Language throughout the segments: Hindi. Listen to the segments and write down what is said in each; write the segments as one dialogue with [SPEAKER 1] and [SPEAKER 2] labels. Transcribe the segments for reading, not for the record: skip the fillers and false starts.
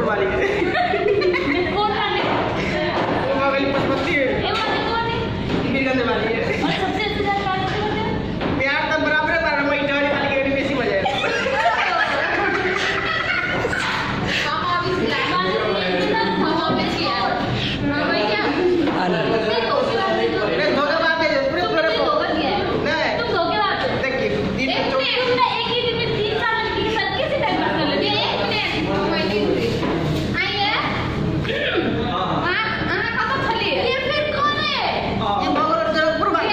[SPEAKER 1] वाली है
[SPEAKER 2] कौन खाने
[SPEAKER 1] वो वाली पसपत्ती है
[SPEAKER 2] ये वाली कौन है
[SPEAKER 1] मिलने वाली है
[SPEAKER 2] और सबसे ज्यादा प्यार किससे करते हो
[SPEAKER 1] प्यार तो बराबर है पर मैं डर वाली के बेसी मजा है
[SPEAKER 2] मामा भी किया मामा क्या
[SPEAKER 1] धोखेबाज है पूरे पूरे
[SPEAKER 2] धोखा दिया है
[SPEAKER 1] नहीं
[SPEAKER 2] तुम धोखेबाज हो
[SPEAKER 1] देखिए दिन
[SPEAKER 2] एक में एक ही दिन में 3 साल की साथ कैसे टाइम पास कर लेते हैं आई है हां कब चली है ये फिर कौन है
[SPEAKER 1] ये मगर जरूर भाई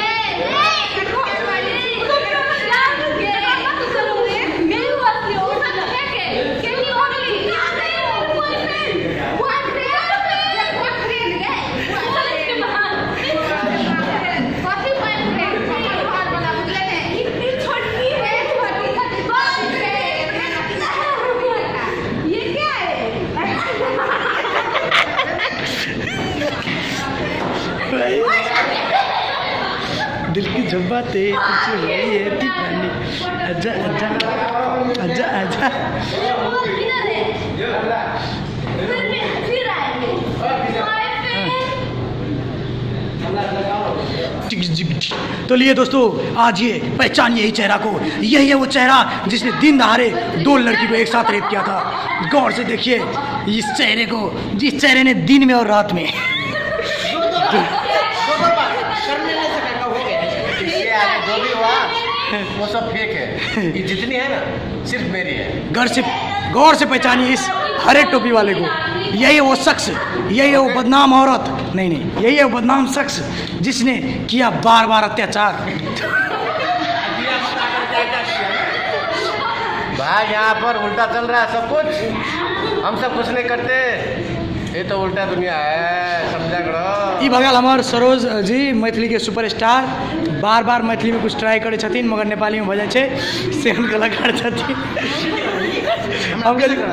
[SPEAKER 3] दिल की जज्बातें कुछ हुई है दीवानी आजा आजा आजा आजा तो लिए दोस्तों आज ये पहचानिए ही चेहरा को। यही है वो चेहरा जिसने दिन दहाड़े 2 लड़की को एक साथ रेप किया था। गौर से देखिए इस चेहरे को, जिस चेहरे ने दिन में और रात में
[SPEAKER 1] जो भी हुआ वो सब फेक है ये जितनी है ना सिर्फ मेरी है
[SPEAKER 3] गौर से पहचानिए इस हरे टोपी वाले को। यही है वो शख्स, यही है वो बदनाम औरत, नहीं यही है वो बदनाम शख्स जिसने किया बार बार अत्याचार।
[SPEAKER 1] भाई यहाँ पर उल्टा चल रहा है सब कुछ, हम सब कुछ नहीं करते, ये तो उल्टा दुनिया है, समझा करो।
[SPEAKER 3] ई बगल हमार सरोज जी मैथिली के सुपरस्टार बार बार मैथिली में कुछ ट्राई करे छथिन मगर नेपाली में भजन छे सेहन कलाकार छथिन। हम के
[SPEAKER 1] बाबा